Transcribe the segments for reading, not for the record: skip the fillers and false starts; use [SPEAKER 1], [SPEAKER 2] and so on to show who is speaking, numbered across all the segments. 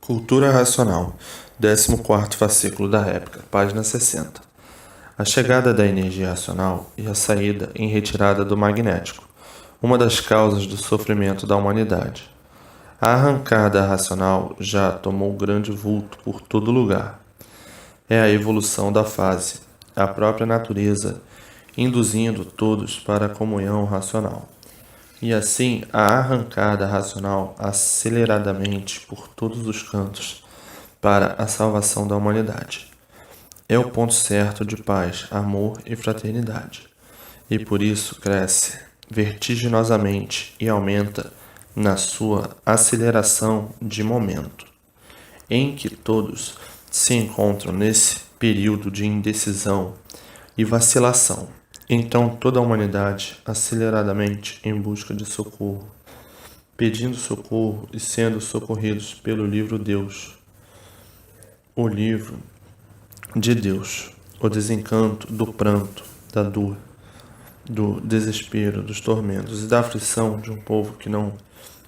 [SPEAKER 1] Cultura Racional, 14º fascículo da réplica, página 60. A chegada da energia racional e a saída em retirada do magnético, uma das causas do sofrimento da humanidade. A arrancada racional já tomou grande vulto por todo lugar. É a evolução da fase, a própria natureza, induzindo todos para a comunhão racional. E assim, a arrancada racional aceleradamente por todos os cantos para a salvação da humanidade. É o ponto certo de paz, amor e fraternidade. E por isso cresce vertiginosamente e aumenta na sua aceleração de momento, em que todos se encontram nesse período de indecisão e vacilação. Então toda a humanidade, aceleradamente em busca de socorro, pedindo socorro e sendo socorridos pelo livro Deus, o livro de Deus, o desencanto do pranto, da dor, do desespero, dos tormentos e da aflição de um povo que não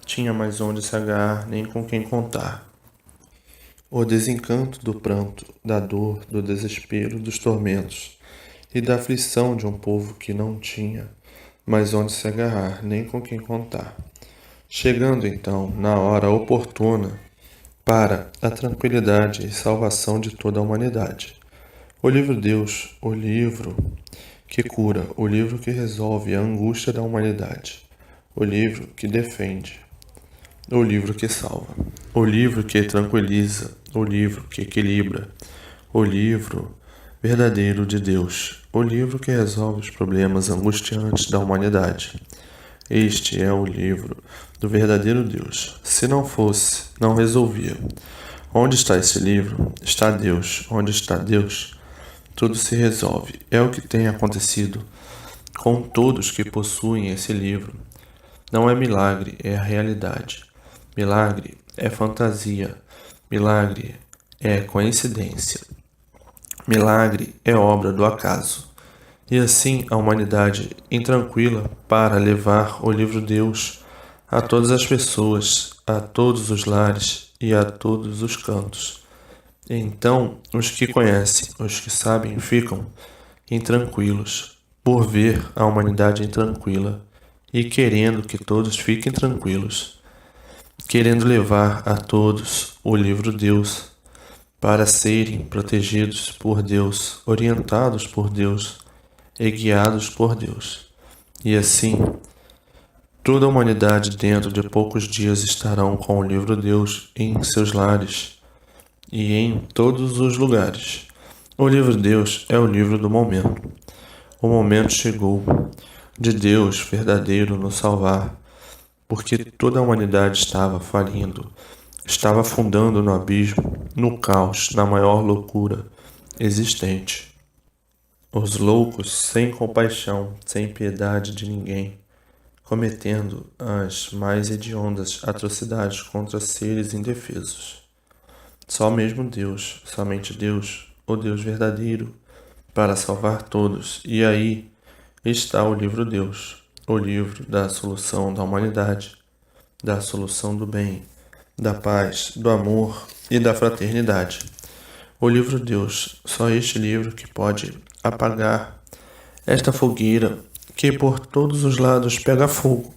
[SPEAKER 1] tinha mais onde se agarrar nem com quem contar. O desencanto do pranto, da dor, do desespero, dos tormentos e da aflição de um povo que não tinha mais onde se agarrar, nem com quem contar. Chegando então na hora oportuna para a tranquilidade e salvação de toda a humanidade. O livro Deus, o livro que cura, o livro que resolve a angústia da humanidade, o livro que defende, o livro que salva, o livro que tranquiliza, o livro que equilibra, o livro verdadeiro de Deus, o livro que resolve os problemas angustiantes da humanidade. Este é o livro do verdadeiro Deus. Se não fosse, não resolvia. Onde está esse livro? Está Deus. Onde está Deus? Tudo se resolve. É o que tem acontecido com todos que possuem esse livro. Não é milagre, é a realidade. Milagre é fantasia. Milagre é coincidência. Milagre é obra do acaso. E assim a humanidade intranquila para levar o livro Deus a todas as pessoas, a todos os lares e a todos os cantos. Então os que conhecem, os que sabem, ficam intranquilos por ver a humanidade intranquila e querendo que todos fiquem tranquilos, querendo levar a todos o livro Deus para serem protegidos por Deus, orientados por Deus e guiados por Deus. E assim, toda a humanidade dentro de poucos dias estarão com o livro Deus em seus lares e em todos os lugares. O livro Deus é o livro do momento. O momento chegou de Deus verdadeiro nos salvar, porque toda a humanidade estava falindo, estava afundando no abismo, no caos, na maior loucura existente. Os loucos, sem compaixão, sem piedade de ninguém, cometendo as mais hediondas atrocidades contra seres indefesos. Só mesmo Deus, somente Deus, o Deus verdadeiro, para salvar todos. E aí está o livro Deus, o livro da solução da humanidade, da solução do bem, da paz, do amor e da fraternidade. O livro Deus, só este livro que pode apagar esta fogueira que por todos os lados pega fogo.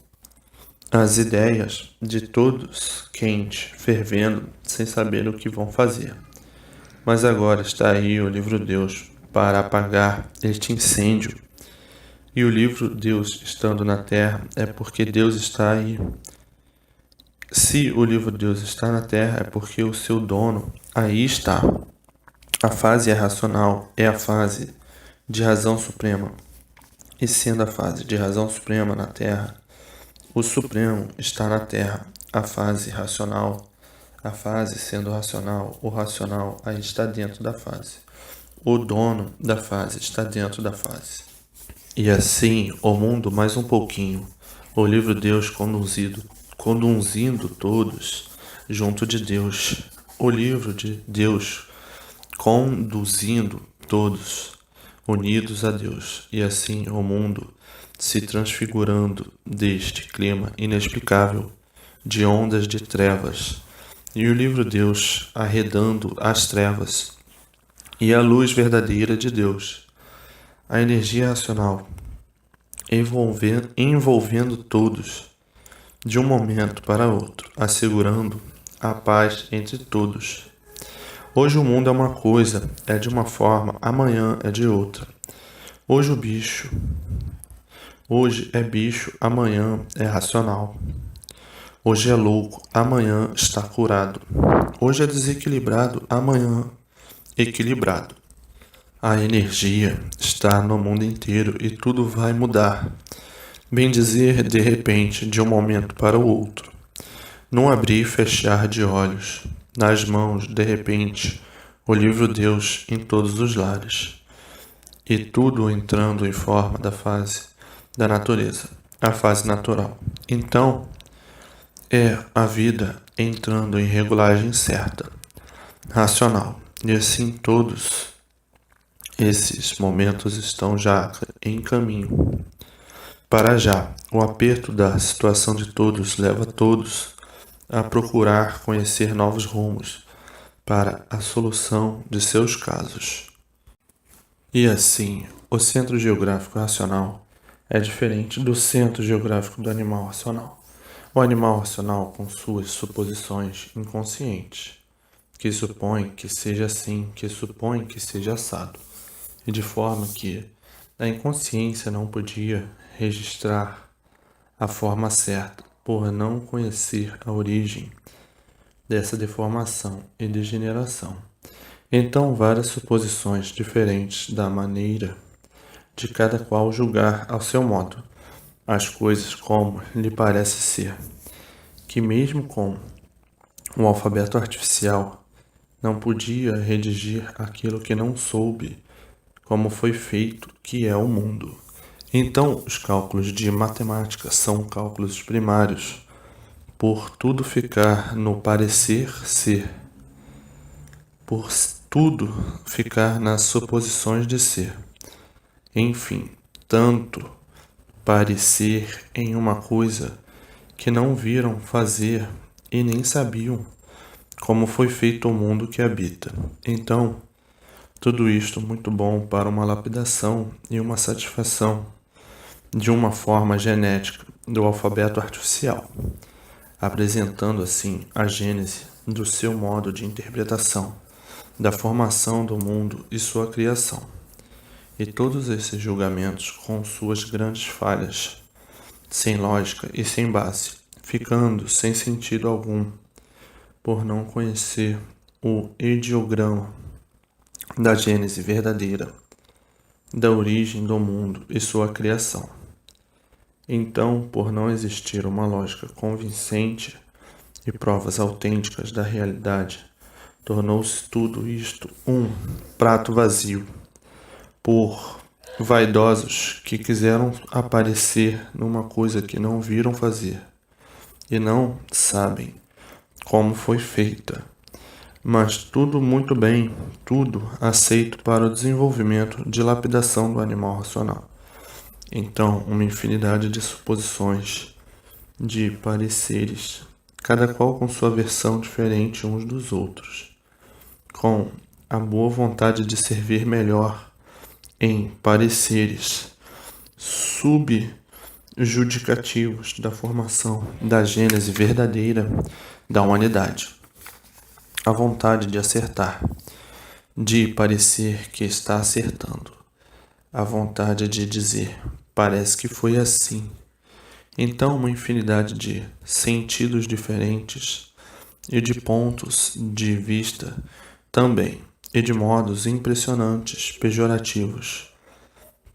[SPEAKER 1] As ideias de todos quentes, fervendo, sem saber o que vão fazer. Mas agora está aí o livro Deus para apagar este incêndio. E o livro Deus estando na terra é porque Deus está aí. Se o livro Deus está na terra é porque o seu dono aí está. A fase racional é a fase de razão suprema. E sendo a fase de razão suprema na terra, o Supremo está na terra. A fase racional, a fase sendo racional, o racional aí está dentro da fase. O dono da fase está dentro da fase. E assim, o mundo mais um pouquinho, o livro Deus conduzindo todos junto de Deus. O livro de Deus conduzindo todos unidos a Deus. E assim o mundo se transfigurando deste clima inexplicável de ondas de trevas e o livro Deus arredando as trevas, e a luz verdadeira de Deus, a energia racional, envolvendo todos, de um momento para outro, assegurando a paz entre todos. Hoje o mundo é uma coisa, é de uma forma, amanhã é de outra. Hoje é bicho, amanhã é racional. Hoje é louco, amanhã está curado. Hoje é desequilibrado, amanhã equilibrado. A energia está no mundo inteiro e tudo vai mudar. Bem dizer, de repente, de um momento para o outro. Num abrir e fechar de olhos, nas mãos, de repente, o livro Deus em todos os lares. E tudo entrando em forma da fase da natureza, a fase natural. Então, é a vida entrando em regulagem certa, racional. E assim todos esses momentos estão já em caminho. Para já, o aperto da situação de todos leva todos a procurar conhecer novos rumos para a solução de seus casos. E assim, o centro geográfico racional é diferente do centro geográfico do animal racional. O animal racional, com suas suposições inconscientes, que supõe que seja assim, que supõe que seja assado, e de forma que a inconsciência não podia registrar a forma certa, por não conhecer a origem dessa deformação e degeneração. Então, várias suposições diferentes da maneira de cada qual julgar ao seu modo as coisas como lhe parece ser, que mesmo com o alfabeto artificial não podia redigir aquilo que não soube como foi feito, que é o mundo. Então, os cálculos de matemática são cálculos primários, por tudo ficar no parecer ser, por tudo ficar nas suposições de ser. Enfim, tanto parecer em uma coisa que não viram fazer e nem sabiam como foi feito o mundo que habita. Então, tudo isto muito bom para uma lapidação e uma satisfação de uma forma genética do alfabeto artificial, apresentando assim a gênese do seu modo de interpretação, da formação do mundo e sua criação. E todos esses julgamentos com suas grandes falhas, sem lógica e sem base, ficando sem sentido algum, por não conhecer o ideograma da gênese verdadeira, da origem do mundo e sua criação. Então, por não existir uma lógica convincente e provas autênticas da realidade, tornou-se tudo isto um prato vazio, por vaidosos que quiseram aparecer numa coisa que não viram fazer e não sabem como foi feita. Mas tudo muito bem, tudo aceito para o desenvolvimento de lapidação do animal racional. Então, uma infinidade de suposições, de pareceres, cada qual com sua versão diferente uns dos outros, com a boa vontade de servir melhor em pareceres subjudicativos da formação da gênese verdadeira da humanidade. A vontade de acertar, de parecer que está acertando. A vontade de dizer, parece que foi assim. Então, uma infinidade de sentidos diferentes e de pontos de vista também, e de modos impressionantes, pejorativos,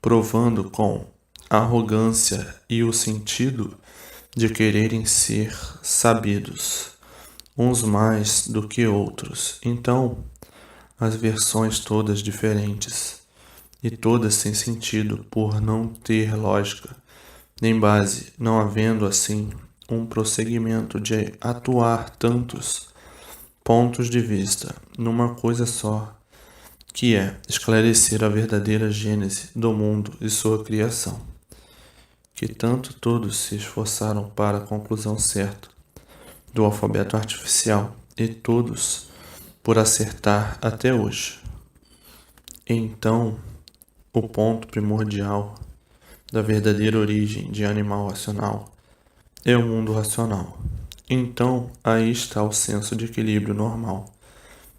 [SPEAKER 1] provando com arrogância e o sentido de quererem ser sabidos, uns mais do que outros. Então, as versões todas diferentes e todas sem sentido por não ter lógica nem base, não havendo assim um prosseguimento de atuar tantos pontos de vista numa coisa só, que é esclarecer a verdadeira gênese do mundo e sua criação, que todos se esforçaram para a conclusão certa do alfabeto artificial, e todos por acertar até hoje. Então, o ponto primordial da verdadeira origem de animal racional é o mundo racional. Então, aí está o senso de equilíbrio normal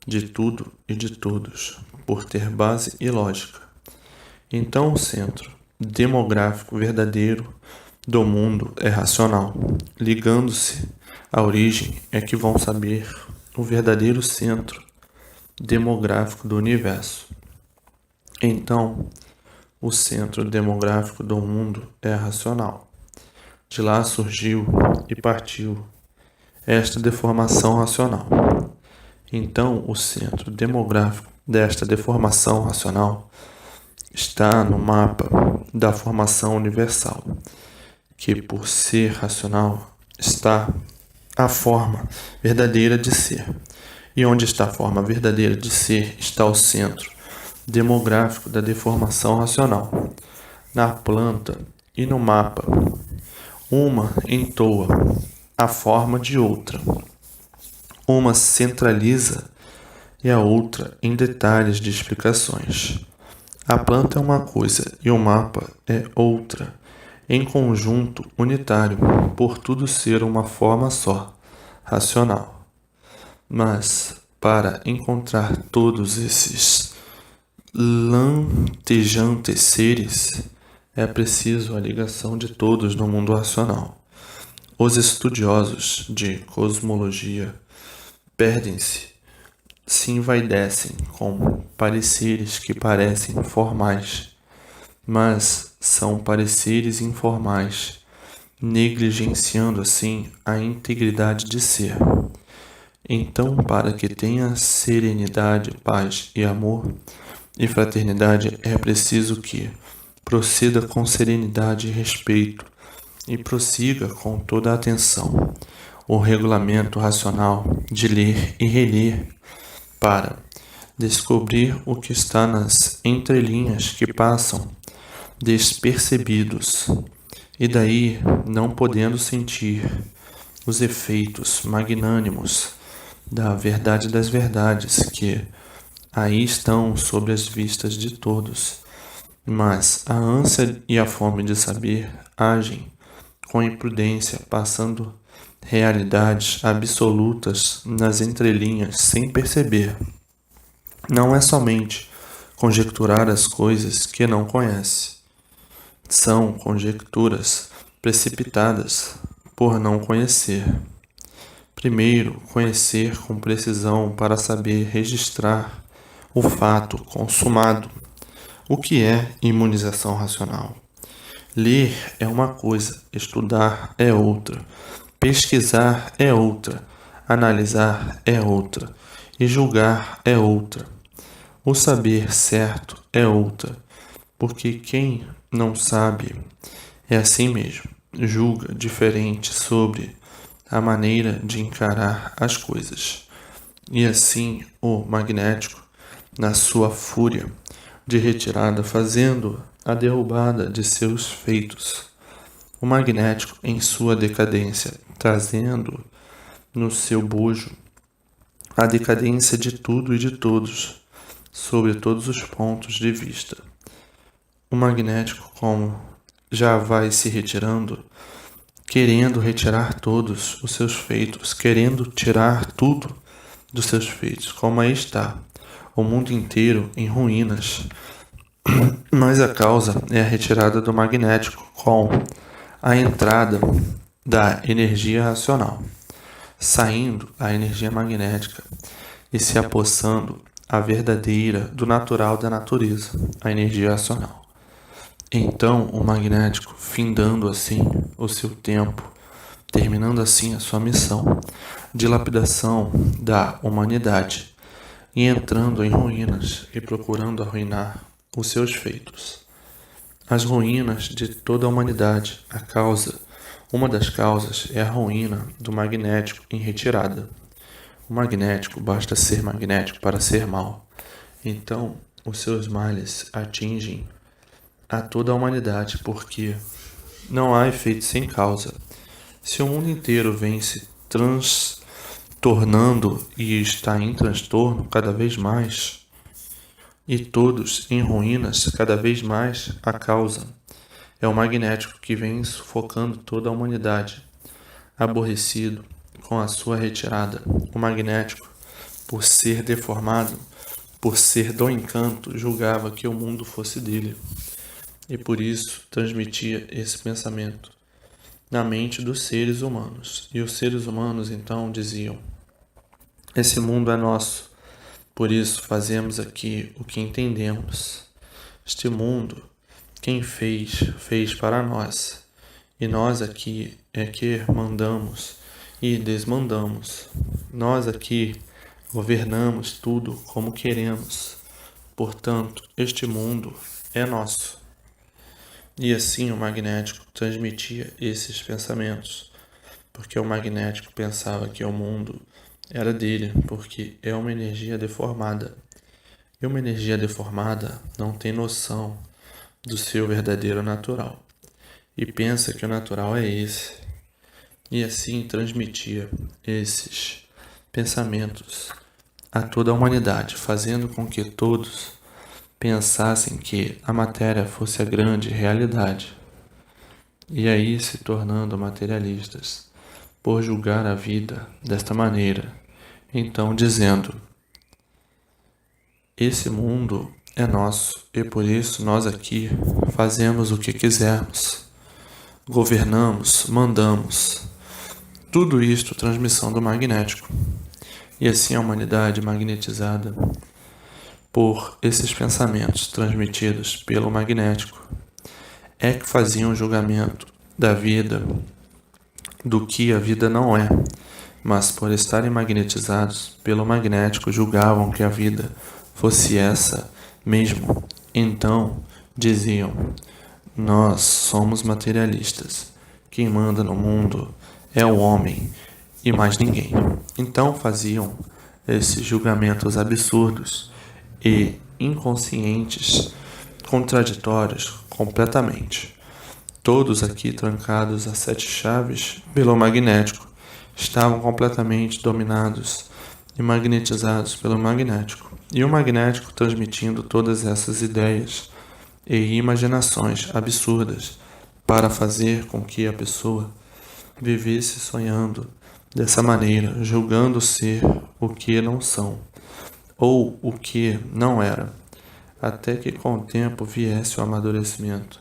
[SPEAKER 1] de tudo e de todos, por ter base e lógica. Então, o centro demográfico verdadeiro do mundo é racional. Ligando-se à origem é que vão saber o verdadeiro centro demográfico do universo. Então, o centro demográfico do mundo é racional. De lá surgiu e partiu esta deformação racional. Então, o centro demográfico desta deformação racional está no mapa da formação universal, que, por ser racional, está a forma verdadeira de ser. E onde está a forma verdadeira de ser está o centro demográfico da deformação racional. Na planta e no mapa, uma entoa a forma de outra. Uma centraliza e a outra em detalhes de explicações. A planta é uma coisa e o mapa é outra, em conjunto unitário, por tudo ser uma forma só, racional. Mas, para encontrar todos esses lantejantes seres, é preciso a ligação de todos no mundo racional. Os estudiosos de cosmologia perdem-se, se envaidecem com pareceres que parecem formais, mas são pareceres informais, negligenciando assim a integridade de ser. Então, para que tenha serenidade, paz e amor e fraternidade, é preciso que proceda com serenidade e respeito e prossiga com toda a atenção o regulamento racional de ler e reler para descobrir o que está nas entrelinhas que passam despercebidos, e daí não podendo sentir os efeitos magnânimos da verdade das verdades que aí estão sobre as vistas de todos, mas a ânsia e a fome de saber agem com imprudência, passando realidades absolutas nas entrelinhas sem perceber. Não é somente conjecturar as coisas que não conhece. São conjecturas precipitadas por não conhecer. Primeiro, conhecer com precisão para saber registrar o fato consumado. O que é imunização racional? Ler é uma coisa, estudar é outra, pesquisar é outra, analisar é outra e julgar é outra. O saber certo é outra, porque quem não sabe é assim mesmo, julga diferente sobre a maneira de encarar as coisas. E assim o magnético, na sua fúria de retirada, fazendo a derrubada de seus feitos. O magnético, em sua decadência, trazendo no seu bojo a decadência de tudo e de todos, sobre todos os pontos de vista. O magnético, como já vai se retirando, querendo retirar todos os seus feitos, querendo tirar tudo dos seus feitos, como aí está, o mundo inteiro em ruínas. Mas a causa é a retirada do magnético com a entrada da energia racional, saindo a energia magnética e se apossando a verdadeira do natural da natureza, a energia racional. Então, o magnético, findando assim o seu tempo, terminando assim a sua missão de lapidação da humanidade e entrando em ruínas e procurando arruinar os seus feitos. As ruínas de toda a humanidade, uma das causas é a ruína do magnético em retirada. O magnético basta ser magnético para ser mal. Então, os seus males atingem a toda a humanidade, porque não há efeito sem causa. Se o mundo inteiro vem se tornando e está em transtorno cada vez mais, e todos em ruínas cada vez mais, a causa é o magnético que vem sufocando toda a humanidade. Aborrecido com a sua retirada, o magnético, por ser deformado, por ser do encanto, julgava que o mundo fosse dele, e por isso transmitia esse pensamento na mente dos seres humanos. E os seres humanos então diziam: esse mundo é nosso, por isso fazemos aqui o que entendemos. Este mundo, quem fez, fez para nós, e nós aqui é que mandamos e desmandamos. Nós aqui governamos tudo como queremos. Portanto, este mundo é nosso. E assim o magnético transmitia esses pensamentos, porque o magnético pensava que o mundo era dele, porque é uma energia deformada. E uma energia deformada não tem noção do seu verdadeiro natural, e pensa que o natural é esse. E assim transmitia esses pensamentos a toda a humanidade, fazendo com que todos pensassem que a matéria fosse a grande realidade, e aí se tornando materialistas, por julgar a vida desta maneira, então dizendo: esse mundo é nosso e por isso nós aqui fazemos o que quisermos, governamos, mandamos. Tudo isto transmissão do magnético. E assim a humanidade magnetizada por esses pensamentos transmitidos pelo magnético é que faziam um julgamento da vida, do que a vida não é, mas por estarem magnetizados pelo magnético julgavam que a vida fosse essa mesmo. Então diziam: nós somos materialistas, quem manda no mundo é o homem e mais ninguém. Então faziam esses julgamentos absurdos e inconscientes, contraditórios completamente. Todos aqui trancados a 7 chaves pelo magnético estavam completamente dominados e magnetizados pelo magnético. E o magnético transmitindo todas essas ideias e imaginações absurdas para fazer com que a pessoa vivesse sonhando dessa maneira, julgando ser o que não são, ou o que não era, até que com o tempo viesse o amadurecimento,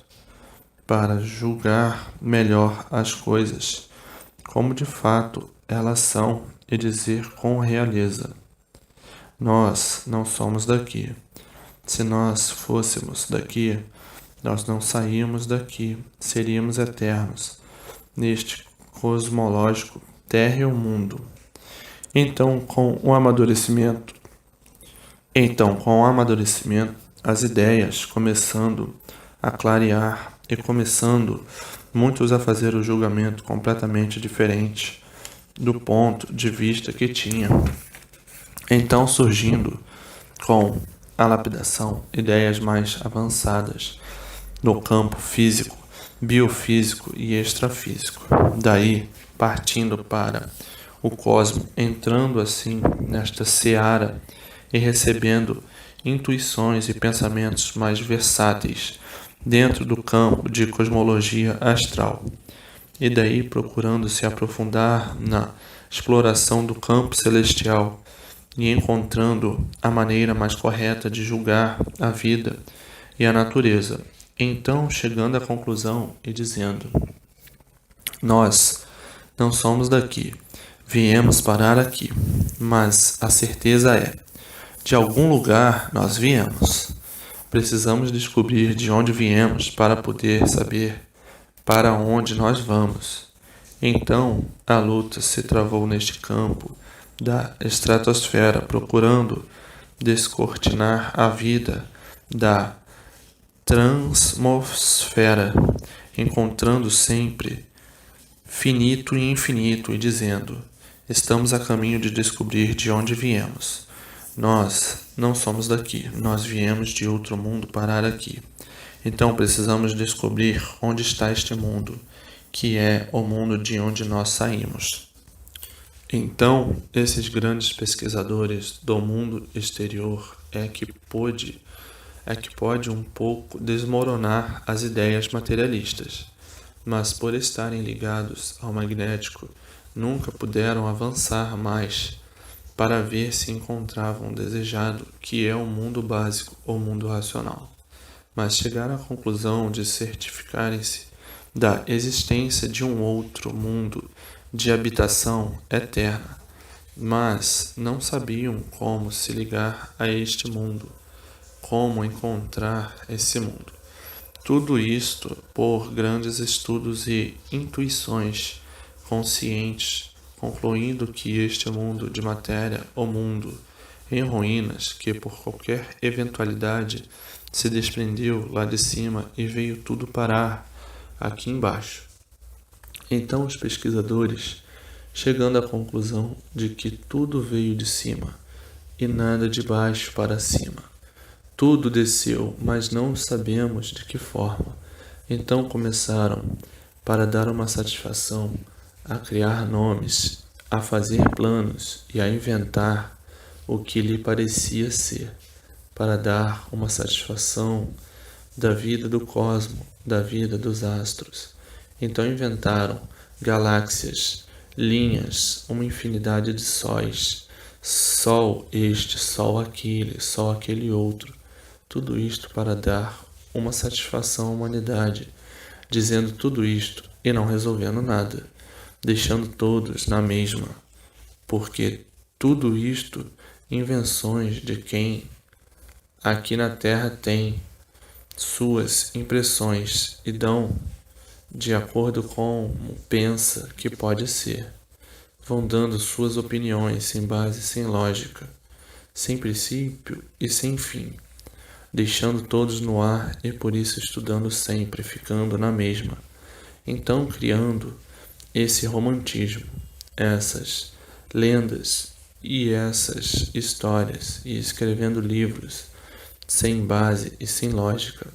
[SPEAKER 1] para julgar melhor as coisas, como de fato elas são, e dizer com realeza: nós não somos daqui. Se nós fôssemos daqui, nós não saímos daqui, seríamos eternos, neste cosmológico terra e o mundo. Então, com o amadurecimento, as ideias começando a clarear e começando muitos a fazer o julgamento completamente diferente do ponto de vista que tinham. Então, surgindo com a lapidação ideias mais avançadas no campo físico, biofísico e extrafísico. Daí, partindo para o cosmo, entrando assim nesta seara e recebendo intuições e pensamentos mais versáteis dentro do campo de cosmologia astral. E daí procurando se aprofundar na exploração do campo celestial e encontrando a maneira mais correta de julgar a vida e a natureza. Então, chegando à conclusão e dizendo: nós não somos daqui, viemos parar aqui, mas a certeza é: de algum lugar nós viemos. Precisamos descobrir de onde viemos para poder saber para onde nós vamos. Então, a luta se travou neste campo da estratosfera, procurando descortinar a vida da transmosfera, encontrando sempre finito e infinito e dizendo: estamos a caminho de descobrir de onde viemos. Nós não somos daqui, nós viemos de outro mundo parar aqui. Então precisamos descobrir onde está este mundo, que é o mundo de onde nós saímos. Então, esses grandes pesquisadores do mundo exterior é que pode um pouco desmoronar as ideias materialistas, mas por estarem ligados ao magnético, nunca puderam avançar mais para ver se encontravam o desejado, que é o mundo básico ou mundo racional. Mas chegaram à conclusão de certificarem-se da existência de um outro mundo de habitação eterna, mas não sabiam como se ligar a este mundo, como encontrar esse mundo. Tudo isto por grandes estudos e intuições conscientes, concluindo que este mundo de matéria, o mundo em ruínas, que por qualquer eventualidade se desprendeu lá de cima e veio tudo parar aqui embaixo. Então os pesquisadores, chegando à conclusão de que tudo veio de cima e nada de baixo para cima, tudo desceu, mas não sabemos de que forma. Então começaram, para dar uma satisfação, a criar nomes, a fazer planos e a inventar o que lhe parecia ser, para dar uma satisfação da vida do cosmo, da vida dos astros. Então inventaram galáxias, linhas, uma infinidade de sóis, sol este, sol aquele outro. Tudo isto para dar uma satisfação à humanidade, dizendo tudo isto e não resolvendo nada, deixando todos na mesma, porque tudo isto invenções de quem aqui na Terra tem suas impressões e dão de acordo com como pensa que pode ser. Vão dando suas opiniões sem base, sem lógica, sem princípio e sem fim, deixando todos no ar e por isso estudando sempre, ficando na mesma. Então criando esse romantismo, essas lendas e essas histórias e escrevendo livros sem base e sem lógica,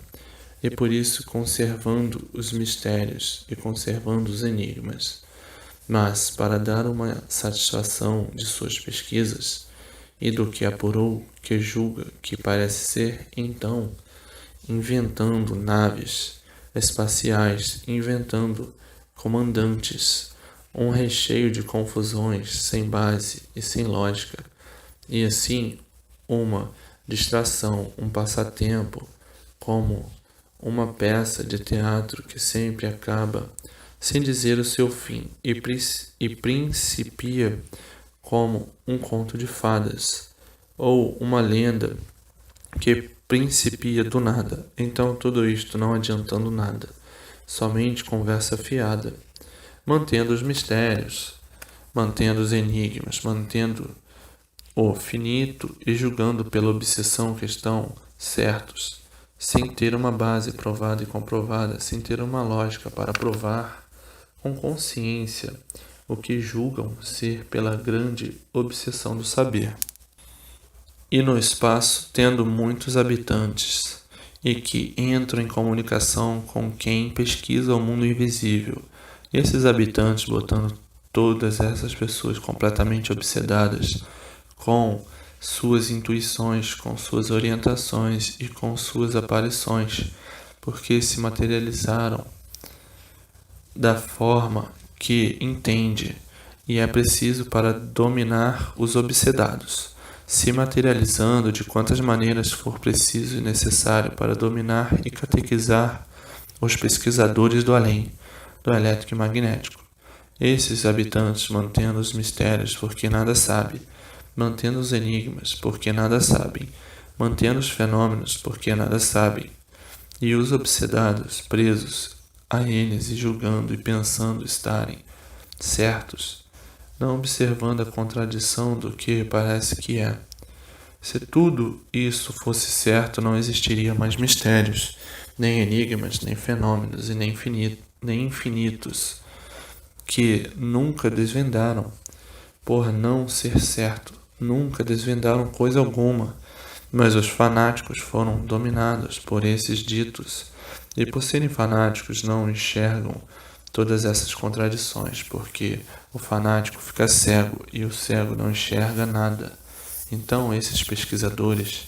[SPEAKER 1] e por isso conservando os mistérios e conservando os enigmas. Mas, para dar uma satisfação de suas pesquisas e do que apurou, que julga que parece ser, então, inventando naves espaciais, inventando comandantes, um recheio de confusões sem base e sem lógica, e assim uma distração, um passatempo, como uma peça de teatro que sempre acaba sem dizer o seu fim e principia como um conto de fadas ou uma lenda que principia do nada. Então tudo isto não adiantando nada, somente conversa fiada, mantendo os mistérios, mantendo os enigmas, mantendo o finito e julgando pela obsessão que estão certos, sem ter uma base provada e comprovada, sem ter uma lógica para provar com consciência o que julgam ser pela grande obsessão do saber. E no espaço, tendo muitos habitantes, e que entram em comunicação com quem pesquisa o mundo invisível, e esses habitantes botando todas essas pessoas completamente obsedadas com suas intuições, com suas orientações e com suas aparições, porque se materializaram da forma que entende e é preciso para dominar os obsedados, se materializando de quantas maneiras for preciso e necessário para dominar e catequizar os pesquisadores do além, do elétrico e magnético. Esses habitantes mantendo os mistérios porque nada sabe, mantendo os enigmas porque nada sabem, mantendo os fenômenos porque nada sabem, e os obsedados presos a eles e julgando e pensando estarem certos, não observando a contradição do que parece que é. Se tudo isso fosse certo, não existiria mais mistérios, nem enigmas, nem fenômenos e nem infinitos, que nunca desvendaram, por não ser certo, nunca desvendaram coisa alguma, mas os fanáticos foram dominados por esses ditos, e por serem fanáticos não enxergam todas essas contradições, porque o fanático fica cego e o cego não enxerga nada. Então, esses pesquisadores,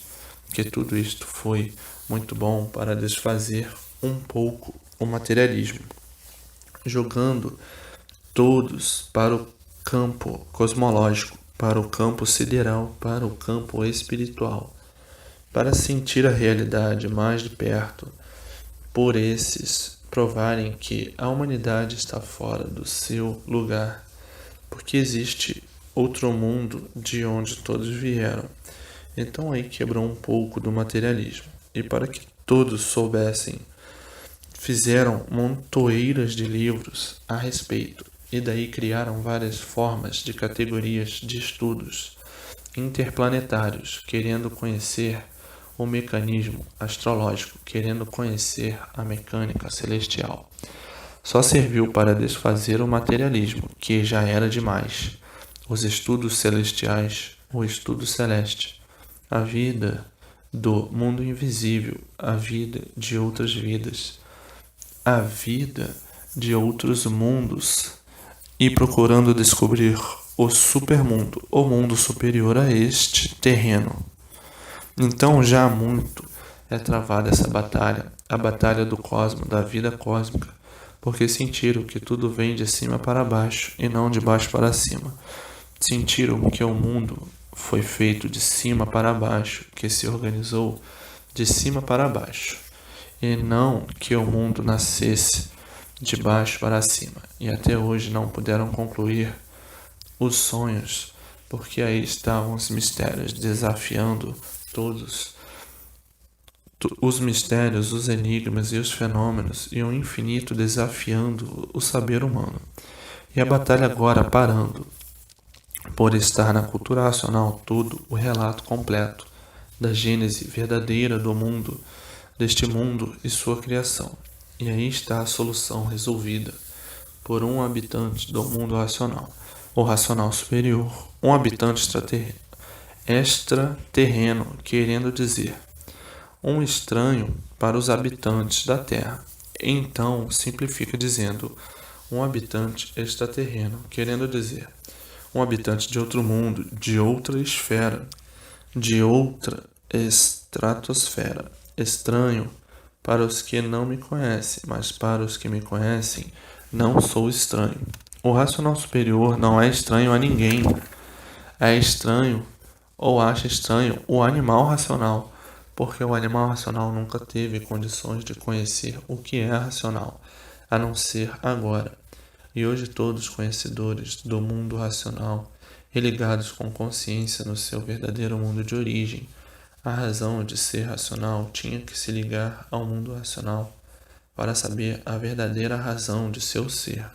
[SPEAKER 1] que tudo isto foi muito bom para desfazer um pouco o materialismo, jogando todos para o campo cosmológico, para o campo sideral, para o campo espiritual, para sentir a realidade mais de perto, por esses provarem que a humanidade está fora do seu lugar, porque existe outro mundo de onde todos vieram. Então aí quebrou um pouco do materialismo. E para que todos soubessem, fizeram montoeiras de livros a respeito, e daí criaram várias formas de categorias de estudos interplanetários, querendo conhecer o mecanismo astrológico, querendo conhecer a mecânica celestial. Só serviu para desfazer o materialismo, que já era demais. Os estudos celestiais, o estudo celeste, a vida do mundo invisível, a vida de outras vidas, a vida de outros mundos, e procurando descobrir o supermundo, o mundo superior a este terreno. Então já há muito é travada essa batalha, a batalha do cosmo, da vida cósmica, porque sentiram que tudo vem de cima para baixo e não de baixo para cima. Sentiram que o mundo foi feito de cima para baixo, que se organizou de cima para baixo, e não que o mundo nascesse de baixo para cima. E até hoje não puderam concluir os sonhos, porque aí estavam os mistérios desafiando todos os mistérios, os enigmas e os fenômenos, e o infinito desafiando o saber humano. E a batalha agora parando, por estar na cultura racional tudo o relato completo da gênese verdadeira do mundo, deste mundo e sua criação. E aí está a solução resolvida por um habitante do mundo racional, o racional superior, um habitante extraterreno, querendo dizer, um estranho para os habitantes da Terra. Então, simplifica dizendo, um habitante extraterreno, querendo dizer, um habitante de outro mundo, de outra esfera, de outra estratosfera, estranho para os que não me conhecem, mas para os que me conhecem, não sou estranho. O racional superior não é estranho a ninguém. É estranho ou acha estranho o animal racional, porque o animal racional nunca teve condições de conhecer o que é racional, a não ser agora. E hoje todos conhecedores do mundo racional e ligados com consciência no seu verdadeiro mundo de origem, a razão de ser racional tinha que se ligar ao mundo racional para saber a verdadeira razão de seu ser.